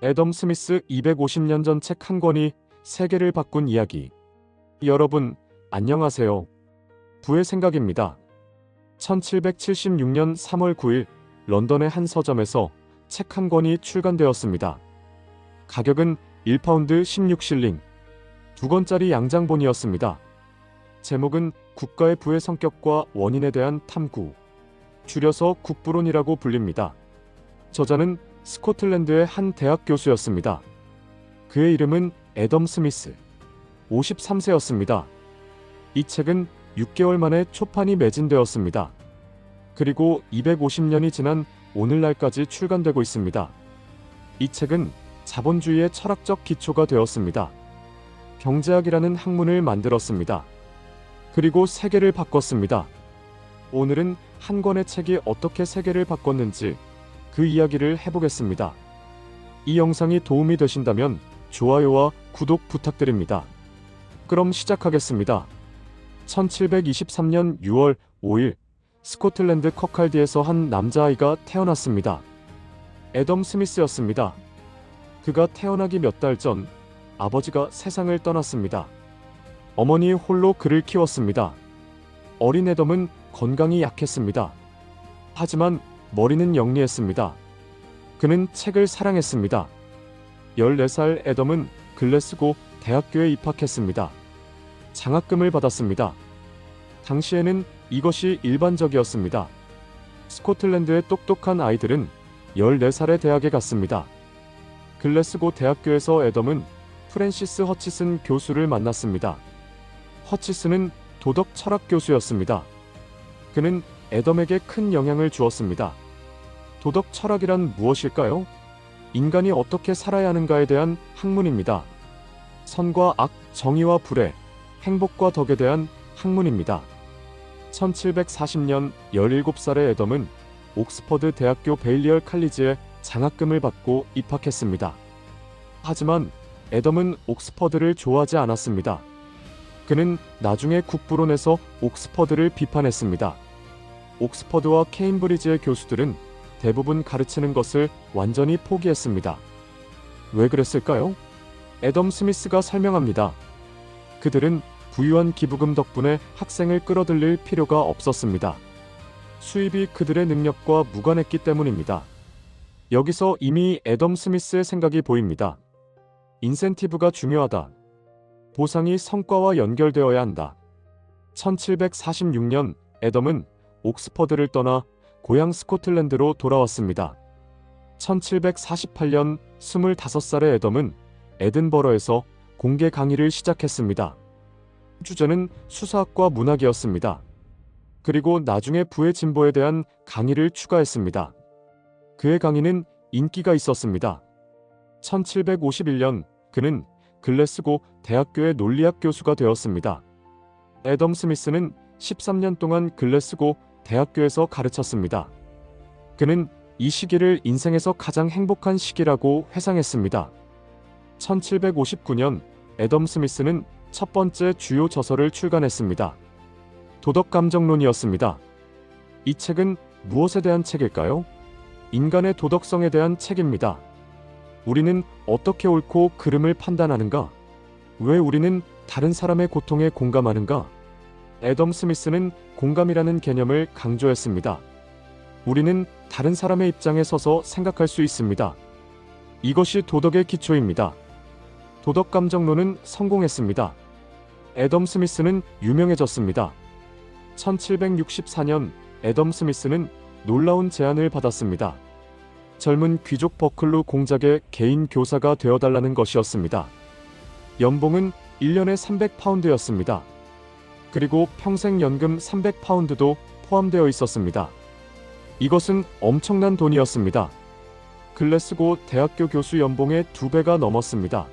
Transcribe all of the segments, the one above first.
애덤 스미스 250년 전 책 한 권이 세계를 바꾼 이야기. 여러분, 안녕하세요. 부의 생각입니다. 1776년 3월 9일 런던의 한 서점에서 책 한 권이 출간되었습니다. 가격은 1파운드 16실링, 2권짜리 양장본이었습니다. 제목은 국가의 부의 성격과 원인에 대한 탐구, 줄여서 국부론이라고 불립니다. 저자는 스코틀랜드의 한 대학 교수였습니다. 그의 이름은 애덤 스미스, 53세였습니다. 이 책은 6개월 만에 초판이 매진되었습니다. 그리고 250년이 지난 오늘날까지 출간되고 있습니다. 이 책은 자본주의의 철학적 기초가 되었습니다. 경제학이라는 학문을 만들었습니다. 그리고 세계를 바꿨습니다. 오늘은 한 권의 책이 어떻게 세계를 바꿨는지 그 이야기를 해보겠습니다. 이 영상이 도움이 되신다면 좋아요와 구독 부탁드립니다. 그럼 시작하겠습니다. 1723년 6월 5일 스코틀랜드 커칼디에서 한 남자아이가 태어났습니다. 애덤 스미스였습니다. 그가 태어나기 몇 달 전 아버지가 세상을 떠났습니다. 어머니 홀로 그를 키웠습니다. 어린 애덤은 건강이 약했습니다. 하지만 머리는 영리했습니다. 그는 책을 사랑했습니다. 14살 애덤은 글래스고 대학교에 입학했습니다. 장학금을 받았습니다. 당시에는 이것이 일반적이었습니다. 스코틀랜드의 똑똑한 아이들은 14살에 대학에 갔습니다. 글래스고 대학교에서 애덤은 프랜시스 허치슨 교수를 만났습니다. 허치슨은 도덕 철학 교수였습니다. 그는 애덤에게 큰 영향을 주었습니다. 도덕 철학이란 무엇일까요? 인간이 어떻게 살아야 하는가에 대한 학문입니다. 선과 악, 정의와 불의, 행복과 덕에 대한 학문입니다. 1740년 17살의 애덤은 옥스퍼드 대학교 베일리얼 칼리지에 장학금을 받고 입학했습니다. 하지만 애덤은 옥스퍼드를 좋아하지 않았습니다. 그는 나중에 국부론에서 옥스퍼드를 비판했습니다. 옥스퍼드와 케임브리지의 교수들은 대부분 가르치는 것을 완전히 포기했습니다. 왜 그랬을까요? 애덤 스미스가 설명합니다. 그들은 부유한 기부금 덕분에 학생을 끌어들일 필요가 없었습니다. 수입이 그들의 능력과 무관했기 때문입니다. 여기서 이미 애덤 스미스의 생각이 보입니다. 인센티브가 중요하다. 보상이 성과와 연결되어야 한다. 1746년 애덤은 옥스퍼드를 떠나 고향 스코틀랜드로 돌아왔습니다. 1748년 25살의 애덤은 에든버러에서 공개 강의를 시작했습니다. 주제는 수사학과 문학이었습니다. 그리고 나중에 부의 진보에 대한 강의를 추가했습니다. 그의 강의는 인기가 있었습니다. 1751년 그는 글래스고 대학교의 논리학 교수가 되었습니다. 애덤 스미스는 13년 동안 글래스고 대학교에서 가르쳤습니다. 그는 이 시기를 인생에서 가장 행복한 시기라고 회상했습니다. 1759년 애덤 스미스는 첫 번째 주요 저서를 출간했습니다. 도덕감정론이었습니다. 이 책은 무엇에 대한 책일까요? 인간의 도덕성에 대한 책입니다. 우리는 어떻게 옳고 그름을 판단하는가? 왜 우리는 다른 사람의 고통에 공감하는가? 애덤 스미스는 공감이라는 개념을 강조했습니다. 우리는 다른 사람의 입장에 서서 생각할 수 있습니다. 이것이 도덕의 기초입니다. 도덕감정론은 성공했습니다. 애덤 스미스는 유명해졌습니다. 1764년 애덤 스미스는 놀라운 제안을 받았습니다. 젊은 귀족 버클루 공작의 개인 교사가 되어달라는 것이었습니다. 연봉은 1년에 300파운드였습니다. 그리고 평생 연금 300파운드도 포함되어 있었습니다. 이것은 엄청난 돈이었습니다. 글래스고 대학교 교수 연봉의 2배가 넘었습니다.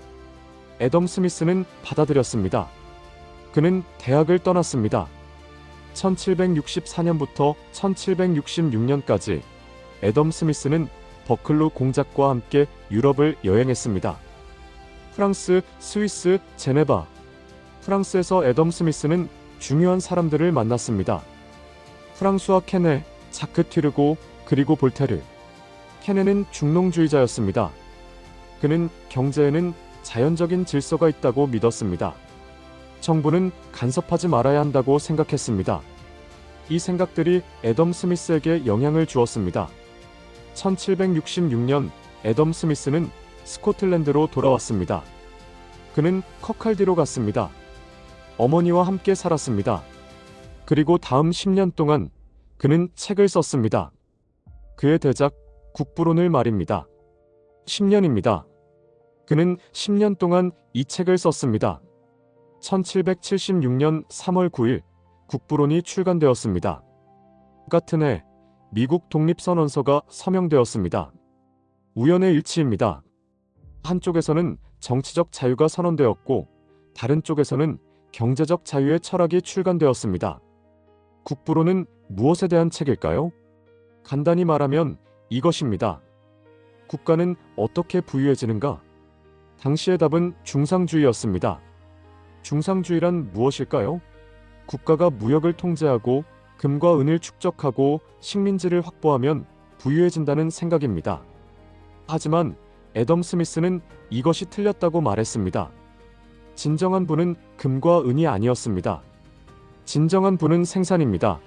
애덤 스미스는 받아들였습니다. 그는 대학을 떠났습니다. 1764년부터 1766년까지 애덤 스미스는 버클루 공작과 함께 유럽을 여행했습니다. 프랑스, 스위스, 제네바. 프랑스에서 애덤 스미스는 중요한 사람들을 만났습니다. 프랑수와 케네, 자크 튀르고 그리고 볼테르. 케네는 중농주의자였습니다. 그는 경제에는 자연적인 질서가 있다고 믿었습니다. 정부는 간섭하지 말아야 한다고 생각했습니다. 이 생각들이 애덤 스미스에게 영향을 주었습니다. 1766년 애덤 스미스는 스코틀랜드로 돌아왔습니다. 그는 커칼디로 갔습니다. 어머니와 함께 살았습니다. 그리고 다음 10년 동안 그는 책을 썼습니다. 그의 대작 국부론을 말입니다. 10년입니다. 그는 10년 동안 이 책을 썼습니다. 1776년 3월 9일 국부론이 출간되었습니다. 같은 해 미국 독립선언서가 서명되었습니다. 우연의 일치입니다. 한쪽에서는 정치적 자유가 선언되었고 다른 쪽에서는 경제적 자유의 철학이 출간되었습니다. 국부론은 무엇에 대한 책일까요? 간단히 말하면 이것입니다. 국가는 어떻게 부유해지는가? 당시의 답은 중상주의였습니다. 중상주의란 무엇일까요? 국가가 무역을 통제하고 금과 은을 축적하고 식민지를 확보하면 부유해진다는 생각입니다. 하지만 애덤 스미스는 이것이 틀렸다고 말했습니다. 진정한 부는 금과 은이 아니었습니다. 진정한 부는 생산입니다.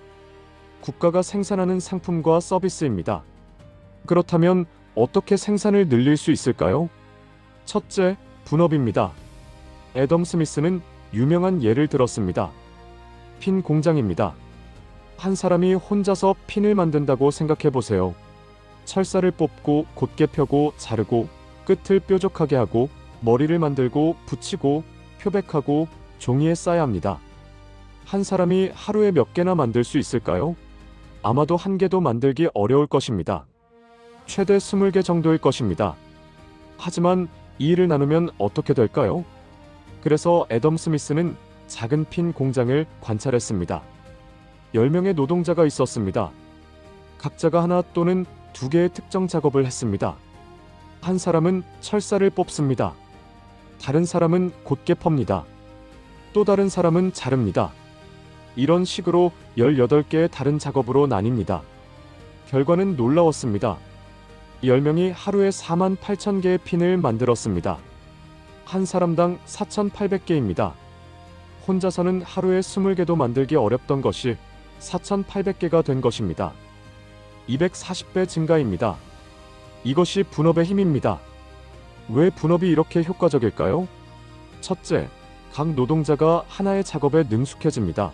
국가가 생산하는 상품과 서비스입니다. 그렇다면 어떻게 생산을 늘릴 수 있을까요? 첫째, 분업입니다. 애덤 스미스는 유명한 예를 들었습니다. 핀 공장입니다. 한 사람이 혼자서 핀을 만든다고 생각해 보세요. 철사를 뽑고 곧게 펴고 자르고 끝을 뾰족하게 하고 머리를 만들고 붙이고 표백하고 종이에 싸야 합니다. 한 사람이 하루에 몇 개나 만들 수 있을까요? 아마도 한 개도 만들기 어려울 것입니다. 최대 20개 정도일 것입니다. 하지만 이 일을 나누면 어떻게 될까요? 그래서 애덤 스미스는 작은 핀 공장을 관찰했습니다. 10명의 노동자가 있었습니다. 각자가 하나 또는 2개의 특정 작업을 했습니다. 한 사람은 철사를 뽑습니다. 다른 사람은 곧게 펍니다. 또 다른 사람은 자릅니다. 이런 식으로 18개의 다른 작업으로 나뉩니다. 결과는 놀라웠습니다. 10명이 하루에 48,000개의 핀을 만들었습니다. 한 사람당 4,800개입니다. 혼자서는 하루에 20개도 만들기 어렵던 것이 4,800개가 된 것입니다. 240배 증가입니다. 이것이 분업의 힘입니다. 왜 분업이 이렇게 효과적일까요? 첫째, 각 노동자가 하나의 작업에 능숙해집니다.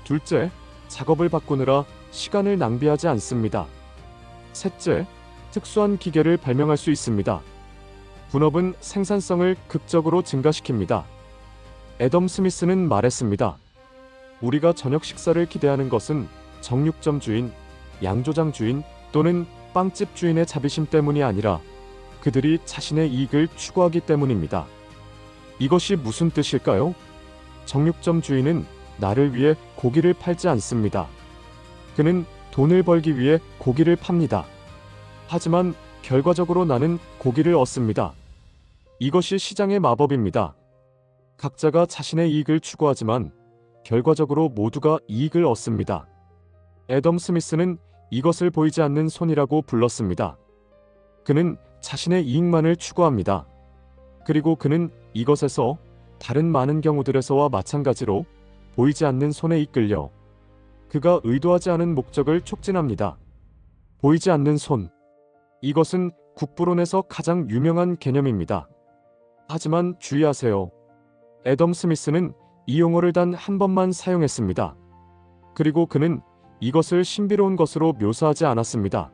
둘째, 작업을 바꾸느라 시간을 낭비하지 않습니다. 셋째, 특수한 기계를 발명할 수 있습니다. 분업은 생산성을 극적으로 증가시킵니다. 애덤 스미스는 말했습니다. 우리가 저녁 식사를 기대하는 것은 정육점 주인, 양조장 주인 또는 빵집 주인의 자비심 때문이 아니라 그들이 자신의 이익을 추구하기 때문입니다. 이것이 무슨 뜻일까요? 정육점 주인은 나를 위해 고기를 팔지 않습니다. 그는 돈을 벌기 위해 고기를 팝니다. 하지만 결과적으로 나는 고기를 얻습니다. 이것이 시장의 마법입니다. 각자가 자신의 이익을 추구하지만 결과적으로 모두가 이익을 얻습니다. 애덤 스미스는 이것을 보이지 않는 손이라고 불렀습니다. 그는 자신의 이익만을 추구합니다. 그리고 그는 이것에서 다른 많은 경우들에서와 마찬가지로 보이지 않는 손에 이끌려 그가 의도하지 않은 목적을 촉진합니다. 보이지 않는 손. 이것은 국부론에서 가장 유명한 개념입니다. 하지만 주의하세요. 애덤 스미스는 이 용어를 단 한 번만 사용했습니다. 그리고 그는 이것을 신비로운 것으로 묘사하지 않았습니다.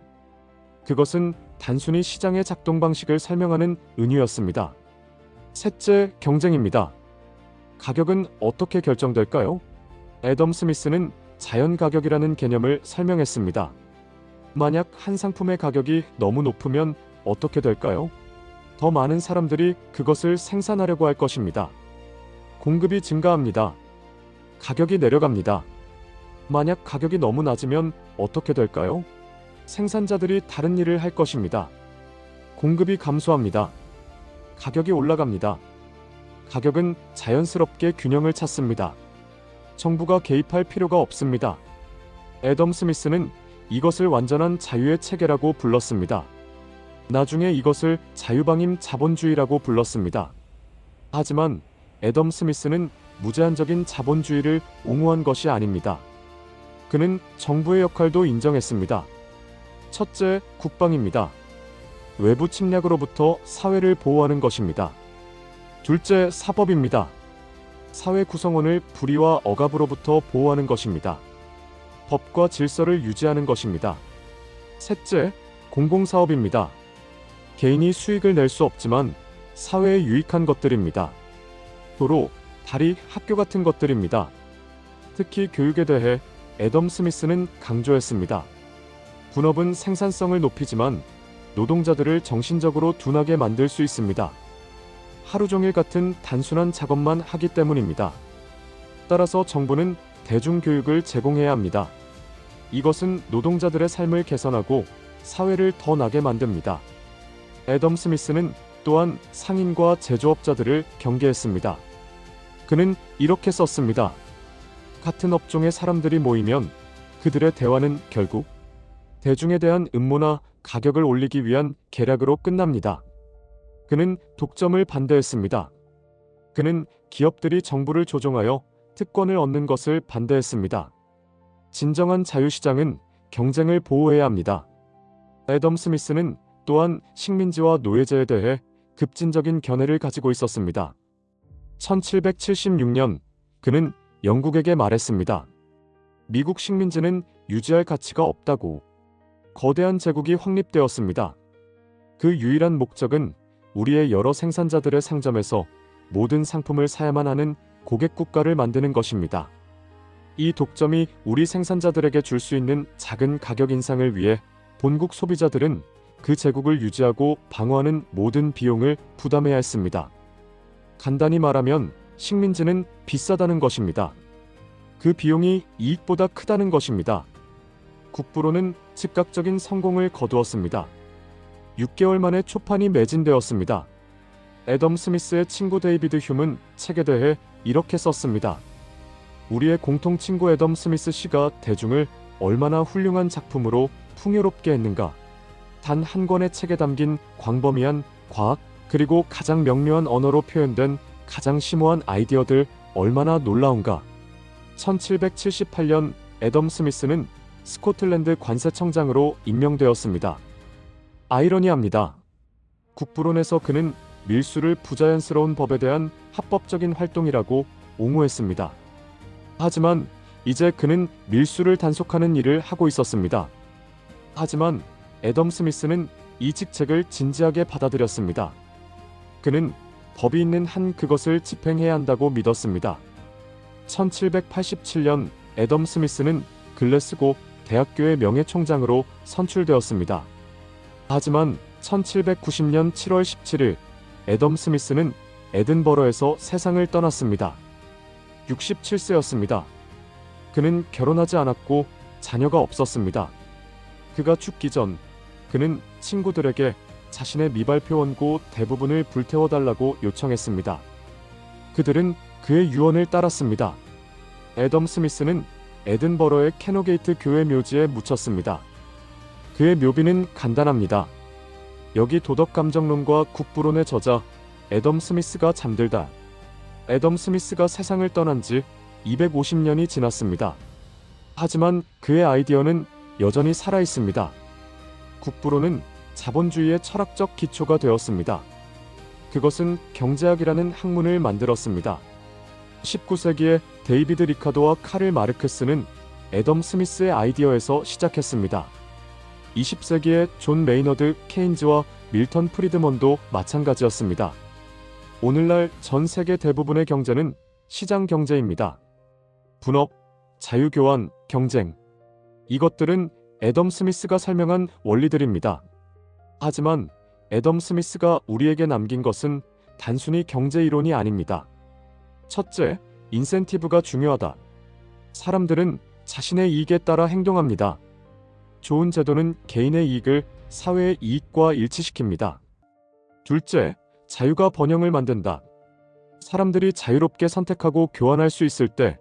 그것은 단순히 시장의 작동 방식을 설명하는 은유였습니다. 셋째, 경쟁입니다. 가격은 어떻게 결정될까요? 애덤 스미스는 자연 가격이라는 개념을 설명했습니다. 만약 한 상품의 가격이 너무 높으면 어떻게 될까요? 더 많은 사람들이 그것을 생산하려고 할 것입니다. 공급이 증가합니다. 가격이 내려갑니다. 만약 가격이 너무 낮으면 어떻게 될까요? 생산자들이 다른 일을 할 것입니다. 공급이 감소합니다. 가격이 올라갑니다. 가격은 자연스럽게 균형을 찾습니다. 정부가 개입할 필요가 없습니다. 애덤 스미스는 이것을 완전한 자유의 체계라고 불렀습니다. 나중에 이것을 자유방임 자본주의라고 불렀습니다. 하지만 애덤 스미스는 무제한적인 자본주의를 옹호한 것이 아닙니다. 그는 정부의 역할도 인정했습니다. 첫째, 국방입니다. 외부 침략으로부터 사회를 보호하는 것입니다. 둘째, 사법입니다. 사회 구성원을 불의와 억압으로부터 보호하는 것입니다. 법과 질서를 유지하는 것입니다. 셋째, 공공사업입니다. 개인이 수익을 낼 수 없지만 사회에 유익한 것들입니다. 도로, 다리, 학교 같은 것들입니다. 특히 교육에 대해 애덤 스미스는 강조했습니다. 분업은 생산성을 높이지만 노동자들을 정신적으로 둔하게 만들 수 있습니다. 하루 종일 같은 단순한 작업만 하기 때문입니다. 따라서 정부는 대중교육을 제공해야 합니다. 이것은 노동자들의 삶을 개선하고 사회를 더 나게 만듭니다. 애덤 스미스는 또한 상인과 제조업자들을 경계했습니다. 그는 이렇게 썼습니다. 같은 업종의 사람들이 모이면 그들의 대화는 결국 대중에 대한 음모나 가격을 올리기 위한 계략으로 끝납니다. 그는 독점을 반대했습니다. 그는 기업들이 정부를 조종하여 특권을 얻는 것을 반대했습니다. 진정한 자유시장은 경쟁을 보호해야 합니다. 애덤 스미스는 또한 식민지와 노예제에 대해 급진적인 견해를 가지고 있었습니다. 1776년 그는 영국에게 말했습니다. 미국 식민지는 유지할 가치가 없다고. 거대한 제국이 확립되었습니다. 그 유일한 목적은 우리의 여러 생산자들의 상점에서 모든 상품을 사야만 하는 고객 국가를 만드는 것입니다. 이 독점이 우리 생산자들에게 줄 수 있는 작은 가격 인상을 위해 본국 소비자들은 그 제국을 유지하고 방어하는 모든 비용을 부담해야 했습니다. 간단히 말하면 식민지는 비싸다는 것입니다. 그 비용이 이익보다 크다는 것입니다. 국부로는 즉각적인 성공을 거두었습니다. 6개월 만에 초판이 매진되었습니다. 애덤 스미스의 친구 데이비드 휴문 책에 대해 이렇게 썼습니다. 우리의 공통 친구 애덤 스미스 씨가 대중을 얼마나 훌륭한 작품으로 풍요롭게 했는가. 단 한 권의 책에 담긴 광범위한 과학 그리고 가장 명료한 언어로 표현된 가장 심오한 아이디어들 얼마나 놀라운가. 1778년 애덤 스미스는 스코틀랜드 관세청장으로 임명되었습니다. 아이러니합니다. 국부론에서 그는 밀수를 부자연스러운 법에 대한 합법적인 활동이라고 옹호했습니다. 하지만 이제 그는 밀수를 단속하는 일을 하고 있었습니다. 하지만 애덤 스미스는 이 직책을 진지하게 받아들였습니다. 그는 법이 있는 한 그것을 집행해야 한다고 믿었습니다. 1787년 애덤 스미스는 글래스고 대학교의 명예총장으로 선출되었습니다. 하지만 1790년 7월 17일 애덤 스미스는 에든버러에서 세상을 떠났습니다. 67세였습니다. 그는 결혼하지 않았고 자녀가 없었습니다. 그가 죽기 전 그는 친구들에게 자신의 미발표 원고 대부분을 불태워달라고 요청했습니다. 그들은 그의 유언을 따랐습니다. 애덤 스미스는 에든버러의 캐노게이트 교회 묘지에 묻혔습니다. 그의 묘비는 간단합니다. 여기 도덕감정론과 국부론의 저자 애덤 스미스가 잠들다. 애덤 스미스가 세상을 떠난 지 250년이 지났습니다. 하지만 그의 아이디어는 여전히 살아있습니다. 국부론은 자본주의의 철학적 기초가 되었습니다. 그것은 경제학이라는 학문을 만들었습니다. 19세기에 데이비드 리카도와 카를 마르크스는 애덤 스미스의 아이디어에서 시작했습니다. 20세기에 존 메이너드 케인즈와 밀턴 프리드먼도 마찬가지였습니다. 오늘날 전 세계 대부분의 경제는 시장 경제입니다. 분업, 자유교환, 경쟁. 이것들은 애덤 스미스가 설명한 원리들입니다. 하지만 애덤 스미스가 우리에게 남긴 것은 단순히 경제 이론이 아닙니다. 첫째, 인센티브가 중요하다. 사람들은 자신의 이익에 따라 행동합니다. 좋은 제도는 개인의 이익을 사회의 이익과 일치시킵니다. 둘째, 자유가 번영을 만든다. 사람들이 자유롭게 선택하고 교환할 수 있을 때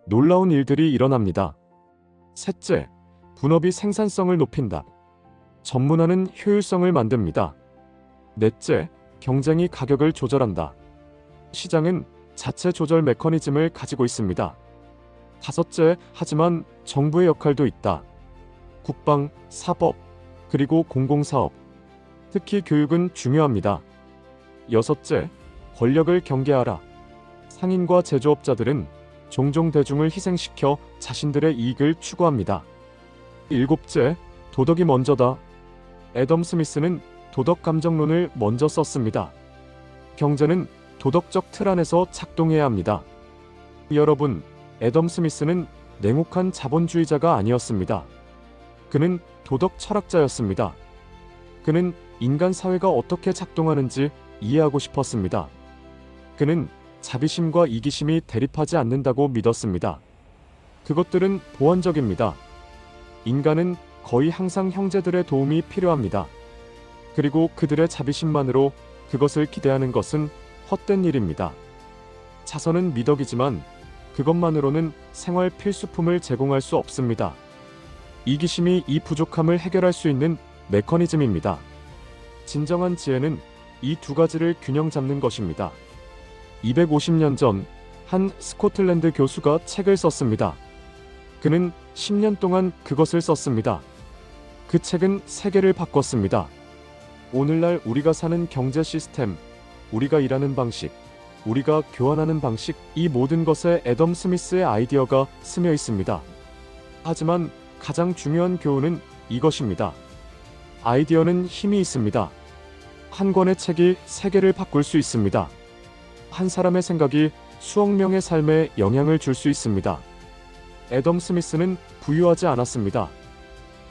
놀라운 일들이 일어납니다. 셋째, 분업이 생산성을 높인다. 전문화는 효율성을 만듭니다. 넷째, 경쟁이 가격을 조절한다. 시장은 자체 조절 메커니즘을 가지고 있습니다. 다섯째, 하지만 정부의 역할도 있다. 국방, 사법, 그리고 공공사업, 특히 교육은 중요합니다. 여섯째, 권력을 경계하라. 상인과 제조업자들은 종종 대중을 희생시켜 자신들의 이익을 추구합니다. 일곱째, 도덕이 먼저다. 애덤 스미스는 도덕 감정론을 먼저 썼습니다. 경제는 도덕적 틀 안에서 작동해야 합니다. 여러분, 애덤 스미스는 냉혹한 자본주의자가 아니었습니다. 그는 도덕 철학자였습니다. 그는 인간 사회가 어떻게 작동하는지 이해하고 싶었습니다. 그는 자비심과 이기심이 대립하지 않는다고 믿었습니다. 그것들은 보완적입니다. 인간은 거의 항상 형제들의 도움이 필요합니다. 그리고 그들의 자비심만으로 그것을 기대하는 것은 헛된 일입니다. 자선은 미덕이지만 그것만으로는 생활 필수품을 제공할 수 없습니다. 이기심이 이 부족함을 해결할 수 있는 메커니즘입니다. 진정한 지혜는 이 두 가지를 균형 잡는 것입니다. 250년 전 한 스코틀랜드 교수가 책을 썼습니다. 그는 10년 동안 그것을 썼습니다. 그 책은 세계를 바꿨습니다. 오늘날 우리가 사는 경제 시스템, 우리가 일하는 방식, 우리가 교환하는 방식, 이 모든 것에 애덤 스미스의 아이디어가 스며 있습니다. 하지만 가장 중요한 교훈은 이것입니다. 아이디어는 힘이 있습니다. 한 권의 책이 세계를 바꿀 수 있습니다. 한 사람의 생각이 수억 명의 삶에 영향을 줄 수 있습니다. 애덤 스미스는 부유하지 않았습니다.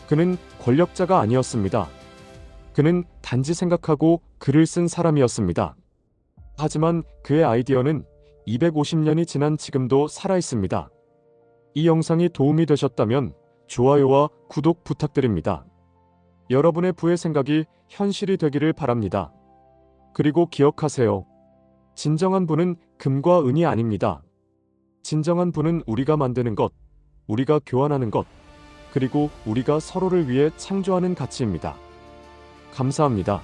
그는 권력자가 아니었습니다. 그는 단지 생각하고 글을 쓴 사람이었습니다. 하지만 그의 아이디어는 250년이 지난 지금도 살아있습니다. 이 영상이 도움이 되셨다면 좋아요와 구독 부탁드립니다. 여러분의 부의 생각이 현실이 되기를 바랍니다. 그리고 기억하세요. 진정한 부는 금과 은이 아닙니다. 진정한 부는 우리가 만드는 것, 우리가 교환하는 것, 그리고 우리가 서로를 위해 창조하는 가치입니다. 감사합니다.